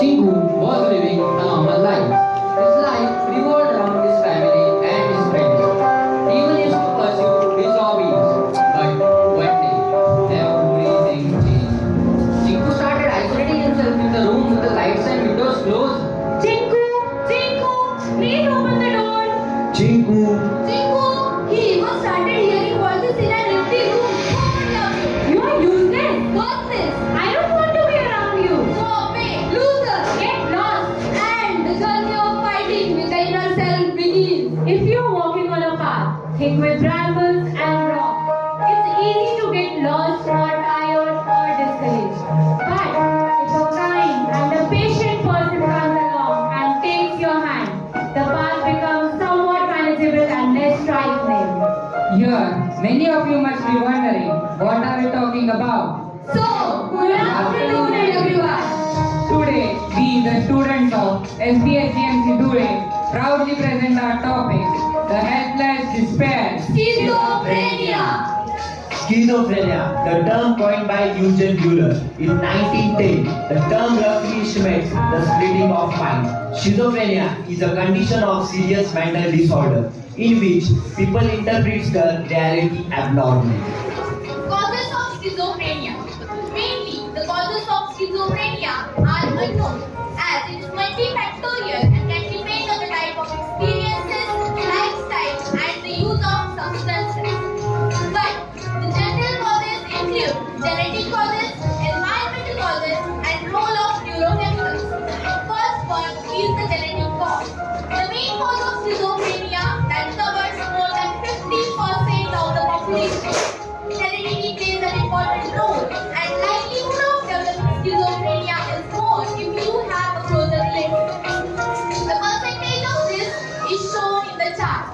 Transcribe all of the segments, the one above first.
Chingu was living a normal life. His life revolved around his family and his friends. He even used to pursue his hobbies. But one day, everything changed. Chingu started isolating himself in the room with the lights and windows closed. Chinku, Chinku, please open the door. Chinku, Chingu, he even started hearing voices in an empty room. Who would love you? You are useless. Worthless. I don't want to be around you. Go away. Loser. Get lost. And the journey of fighting with the inner self begins. If you are walking on a path thick with brambles and rocks, it's easy to get lost or tired or discouraged. But if a kind and a patient person comes along and takes your hand, the path becomes somewhat manageable and less frightening. Here, many of you must be wondering, what are we talking about? So, good afternoon everyone. Today, we, the students of Sbhgmc Dhule, proudly present our topic, the helpless despair. Schizophrenia. schizophrenia, the term coined by Dhule in 1910. The term roughly estimates the splitting of mind. Schizophrenia is a condition of serious mental disorder in which people interpret the reality abnormally. Causes of schizophrenia. Mainly, the causes of schizophrenia are unknown as it is multifactorial and can depend on the type of experiences, lifestyle, and the use of substances. But the general causes include genetic causes, environmental causes, and role of neurochemicals. First one is the genetic cause. The main cause of schizophrenia that covers more than 50% of the population. Heredity plays an important role, and likelihood of developing schizophrenia is more if you have a closer relative. The percentage of this is shown in the chart.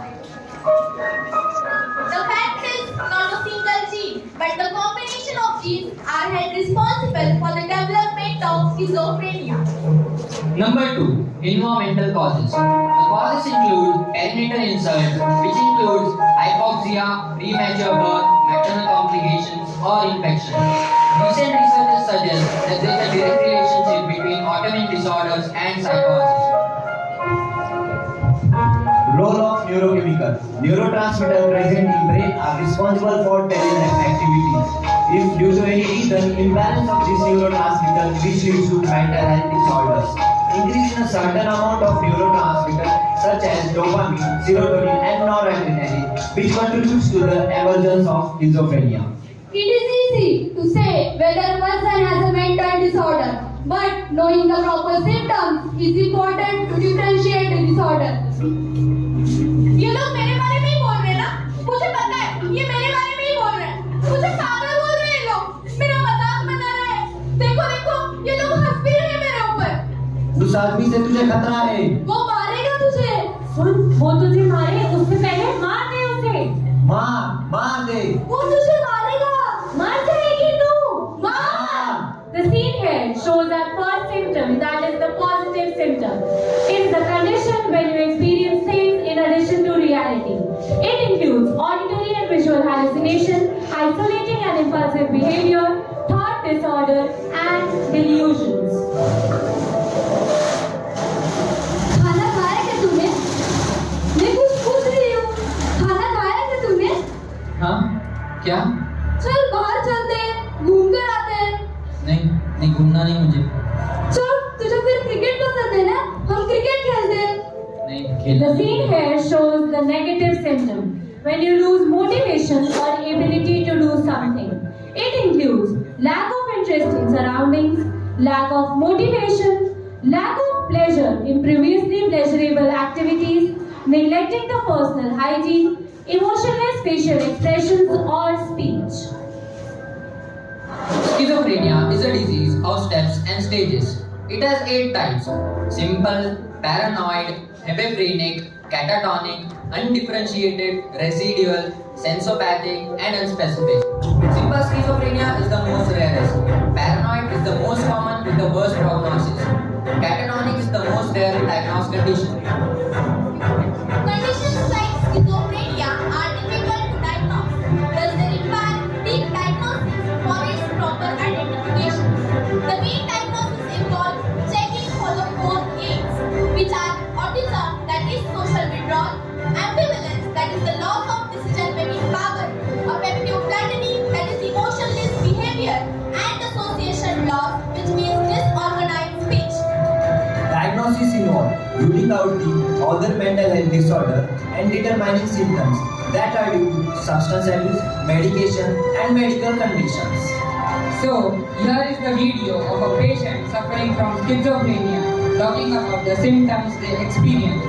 The fact is not a single gene, but the combination of genes are held responsible for the development of schizophrenia. Number 2. Environmental causes. The causes include perinatal insult, which includes hypoxia, premature birth, maternal complications, or infection. Recent research suggests that there is a direct relationship between autoimmune disorders and psychosis. Role of neurochemicals. Neurotransmitters present in brain are responsible for daily life activities. If due to any reason, imbalance of these neurotransmitters which leads to mental health disorders. Increase in a certain amount of neurotransmitters such as dopamine, serotonin and noradrenaline, which contributes to the emergence of schizophrenia. It is easy to say whether a person has a mental disorder, but knowing the proper symptoms is important to differentiate the disorder. ये लोग मेरे बारे में ही बोल रहे हैं ना? मुझे पता है, ये मेरे बारे में ही बोल रहे हैं। मुझे पागल बोल रहे हैं ये लोग। मेरा मजाक बना रहे हैं। देखो देखो, ये लोग हंस भी रहे हैं मेरे ऊपर। उस आदमी से तुझे खतरा है। वो मारेगा तुझे। सुन, वो तुझे मारे उससे पहले मार दे उसे। मार दे। वो तुझे मारेगा। मार जाएगी तू। मार। The scene here shows our first symptom, that is the positive symptom. It is the condition when you experience things in addition to reality. It includes auditory and visual hallucination, isolating and impulsive behavior, thought disorder, and delusions. खाना खाया क्या तुमने? मैं कुछ पूछ रही हूँ। खाना खाया क्या तुमने? हाँ? क्या? चल बाहर चलते हैं, घूम कर आते हैं। नहीं घूमना नहीं मुझे। चल तुझे फिर क्रिकेट पसंद है ना? हम क्रिकेट खेलते हैं। नहीं The खेलना। scene here shows the negative symptom, when you lose motivation or ability to do something. It includes lack of interest in surroundings, lack of motivation, lack of pleasure in previously pleasurable activities, neglecting the personal hygiene, emotionless facial expressions or speech. Schizophrenia is a disease of steps and stages. It has 8 types: simple, paranoid, hepiphrenic, catatonic, undifferentiated, residual, sensopathic, and unspecific. Simple schizophrenia is the most rarest. Paranoid is the most common with the worst prognosis. Catatonic is the most rare diagnosed condition. Conditions like schizophrenia are difficult to diagnose. Thus, they require deep diagnosis for its proper identification. The main diagnosis involves checking for ruling out the other mental health disorder and determining symptoms that are due to substance abuse, medication, and medical conditions. So, here is the video of a patient suffering from schizophrenia talking about the symptoms they experience.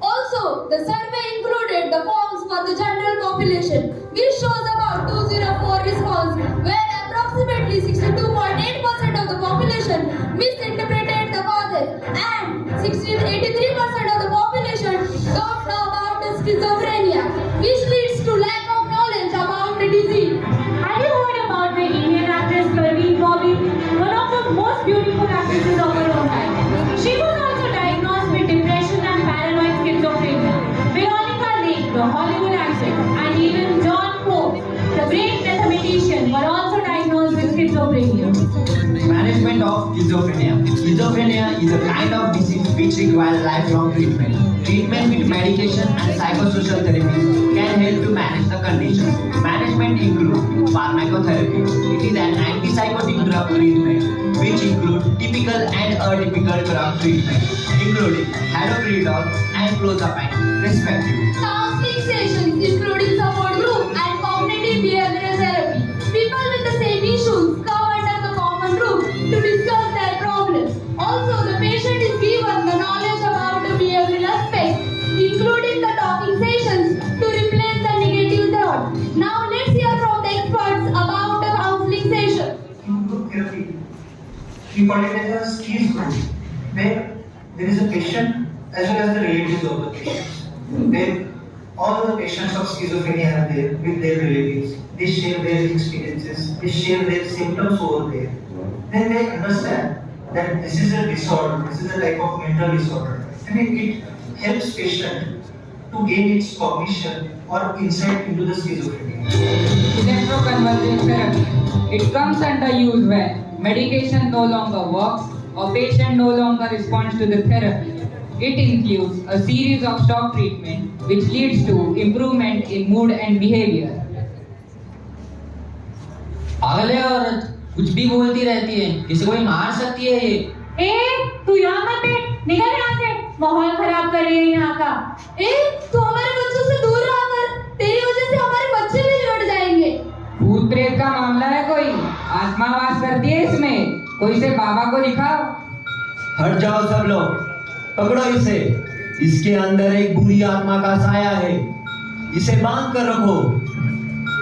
Also, the survey included the forms for the general population, which shows about 204 response, where approximately 62.8% of the population misinterpreted the causes and 83% of the population don't know about the schizophrenia, which leads to lack of knowledge about the disease. Have you heard about the Indian actress Bobby, one of the most beautiful actresses of her own time? She was also diagnosed with depression and paranoid schizophrenia. Veronica Lake, the Hollywood actress, and even John Pope, the great mathematician, were also diagnosed with schizophrenia. Management of schizophrenia. Schizophrenia is a kind of disease which requires lifelong treatment. Treatment with medication and psychosocial therapies can help to manage the condition. Management includes pharmacotherapy. It is an antipsychotic drug treatment which includes typical and atypical drug treatment, including haloperidol and clozapine, respectively. Counseling sessions including support group and cognitive behavioral therapy. People with the same issues come under the common roof to discuss their problems. Also, the patient is given the knowledge about the behavioral aspects, including the talking sessions to replace the negative thoughts. Now, let's hear from the experts about the counseling session. In group therapy, we call it as a skis group, where there is a patient as well as the relatives of the patients. Where all the patients of schizophrenia are there with their relatives. They share their experiences, they share their symptoms over there. Then they understand that this is a disorder, this is a type of mental disorder. And it helps patient to gain its cognition or insight into the schizophrenia. Electroconvulsive therapy. It comes under use when medication no longer works or patient no longer responds to the therapy. It includes a series of stop treatment which leads to improvement in mood and behavior. पागल है औरत, कुछ भी बोलती रहती है, किसी को भी मार सकती है ये। तू यहाँ मत बैठ, निकल यहाँ से, माहौल खराब कर रही है यहाँ का। तू हमारे बच्चों से दूर रहा कर, तेरी वजह से हमारे बच्चे भी बिगड़ जाएंगे। भूत प्रेत का मामला है कोई, आत्मा वास करती है इसमें, कोई से बाबा को दिखाओ। हट जाओ सब लोग, पकड़ो इसे। इसके अंदर एक बुरी आत्मा का साया है, इसे बांध कर रखो।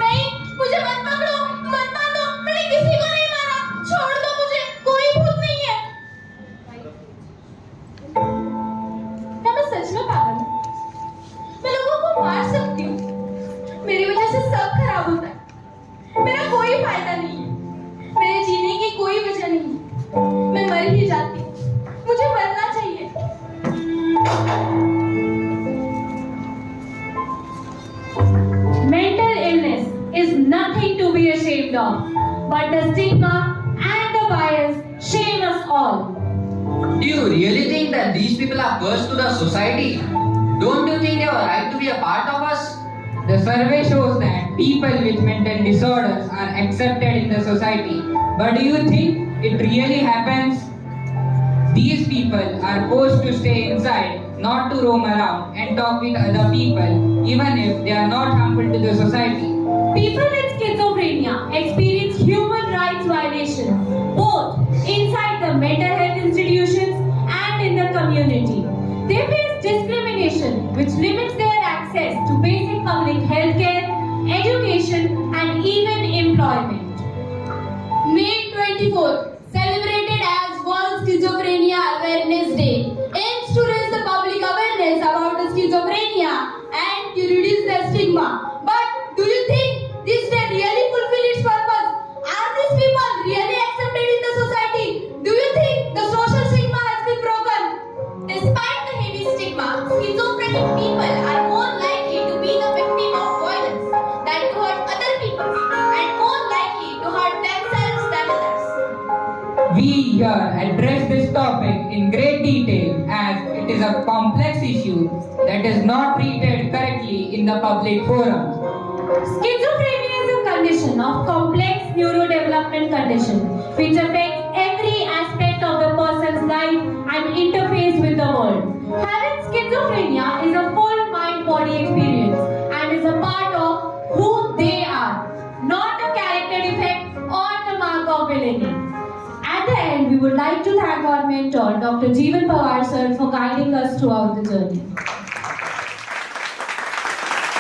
नहीं, मुझे मत पकड़ो, मत बांधो, मैंने किसी को नहीं मारा, छोड़ दो मुझे, कोई भूत नहीं है। क्या मैं सच में पागल हूँ? मैं लोगों को मार सकती हूँ, मेरी वजह से सब खराब होता है, मेरा कोई फायदा नहीं है, मेरे जीने की कोई वजह नहीं है, मैं मर ही जाती हूँ, मुझे मरना चाहिए। Mental illness is nothing to be ashamed of, but the stigma and the bias shame us all. Do you really think that these people are cursed to the society? Don't you think they have a right to be a part of us? The survey shows that people with mental disorders are accepted in the society. But do you think it really happens? These people are forced to stay inside, not to roam around and talk with other people, even if they are not harmful to the society. People with schizophrenia experience human rights violations, both inside the mental health institutions and in the community. They face discrimination, which limits their access to basic public health care, education, and even employment. May 24, celebrated as World Schizophrenia Awareness Day, aims to raise the public awareness about the schizophrenia and to reduce the stigma. But do you think this day really fulfill its purpose? Are these people really accepted in the society? Do you think the social stigma has been broken? Despite the heavy stigma, schizophrenic people are more likely to be the victim of violence We here address this topic in great detail as it is a complex issue that is not treated correctly in the public forums. Schizophrenia is a condition of complex neurodevelopment condition which affects every aspect of the person's life and interface with the world. Having schizophrenia is a full mind-body experience and is a part of who they are, not a character defect or the mark of villainy. At the end, we would like to thank our mentor, Dr. Jeevan Pawar sir, for guiding us throughout the journey.